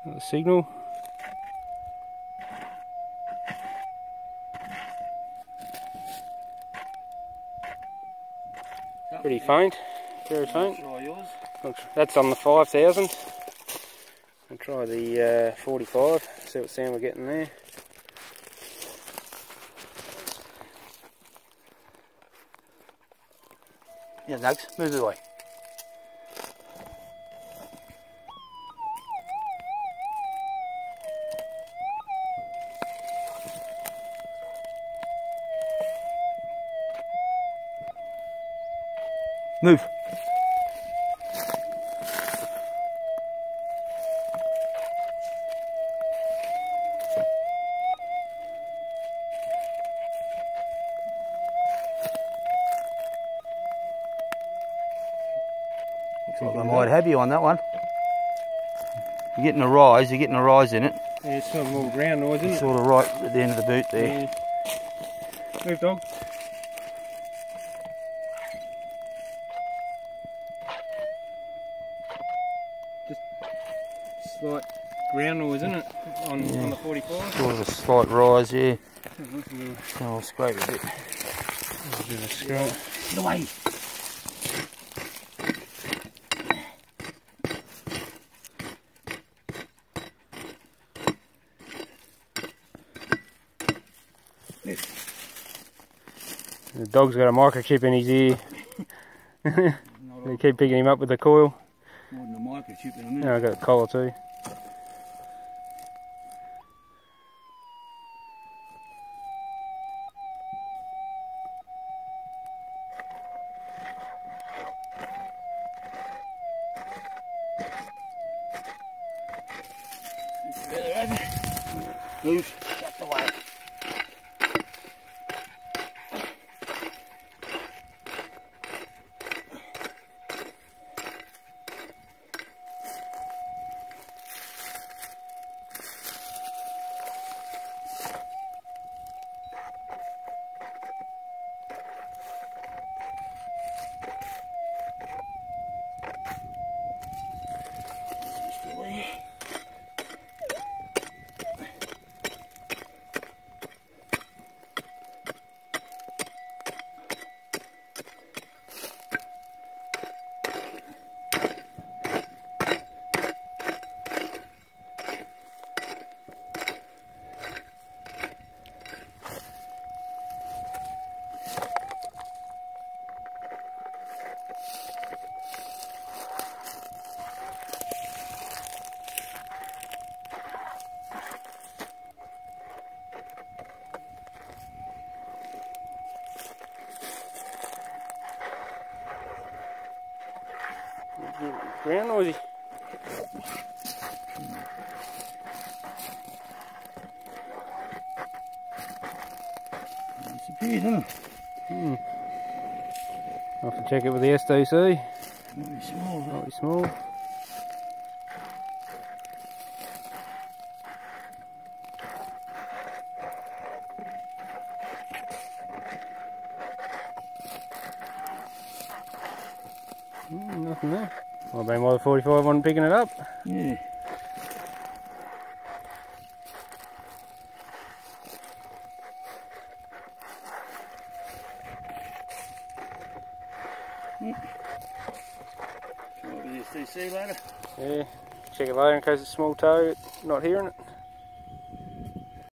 Got the signal. Pretty faint, very faint. That's on the 5000. I'll try the 45, see what sound we're getting there. Yeah, Nugs, move it away. Move. Looks like I might have you on that one. You're getting a rise in it. Yeah, it's sort of more ground noise, isn't it? Sort of right at the end of the boot there. Yeah. Move, dog. Just slight ground noise, isn't it? On the 45. Sort of a slight rise, yeah. Oh, I'll scrape a bit. a bit of a scrape. Get away. The dog's got a microchip in his ear. They keep picking him up with the coil. More than a microchip in a minute. Yeah, I've got a collar too. Move. Get the way. Ground noisy. Disappeared, huh? I'll have to check it with the SDC. Very small. Might be small. Nothing there. Well, then why the 45 wasn't picking it up? Yeah. Try with the SDC later. Yeah, check it later in case it's small toe, not hearing it.